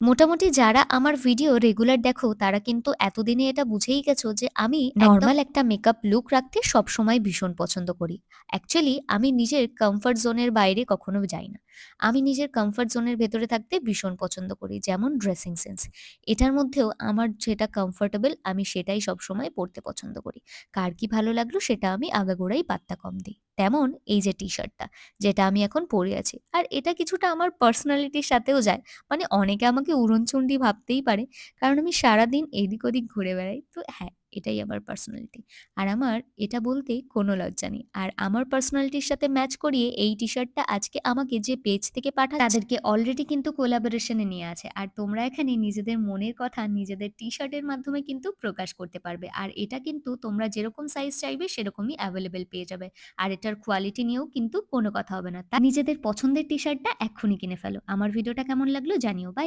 মোটামুটি যারা আমার ভিডিও রেগুলার দেখো তারা কিন্তু এতদিনে এটা বুঝেই গেছো যে আমি নরমাল একটা মেকআপ লুক রাখতে সবসময় ভীষণ পছন্দ করি। অ্যাকচুয়ালি আমি নিজের কমফর্ট জোনের বাইরে কখনো যাই না। আমি নিজের কমফর্ট জোনের ভেতরে থাকতে ভীষণ পছন্দ করি। যেমন ড্রেসিং সেন্স। এটার মধ্যেও আমার যেটা কমফোর্টেবল আমি সেটাই সবসময় পড়তে পছন্দ করি। কার কি ভালো লাগলো সেটা আমি আগাগোড়াই পাত্তা কম দিই। তেমন এই যে টি-শার্টটা যেটা আমি এখন পরে আছি। আর এটা কিছুটা আমার পার্সোনালিটির সাথেও যায়। মানে অনেকে আমাকে উড়নচণ্ডী ভাবতেই পারে। কারণ আমি সারাদিন এদিক ওদিক ঘুরে বেড়াই। তো হ্যাঁ, এটাই আমার পার্সোনালিটি। আর আমার এটা বলতে কোনো লজ্জা নেই। আর আমার পার্সোনালিটির সাথে ম্যাচ করিয়ে এই টি-শার্টটা আজকে আমাকে যে পেজ থেকে পাঠাচ্ছে তাদেরকে অলরেডি কিন্তু কোলাবোরেশন এ নিয়ে আছে। আর তোমরা এখানে নিজেদের মনের কথা নিজেদের টি-শার্টের মাধ্যমে কিন্তু প্রকাশ করতে পারবে। আর এটা কিন্তু তোমরা যেরকম সাইজ চাইবে সেরকমই এভেইলেবল পেয়ে যাবে। আর এটার কোয়ালিটি নিয়েও কিন্তু কোনো কথা হবে না। তাই নিজেদের পছন্দের টি-শার্টটা এক্ষুনি কিনে ফেলো। আমার ভিডিওটা কেমন লাগলো জানিও। বাই।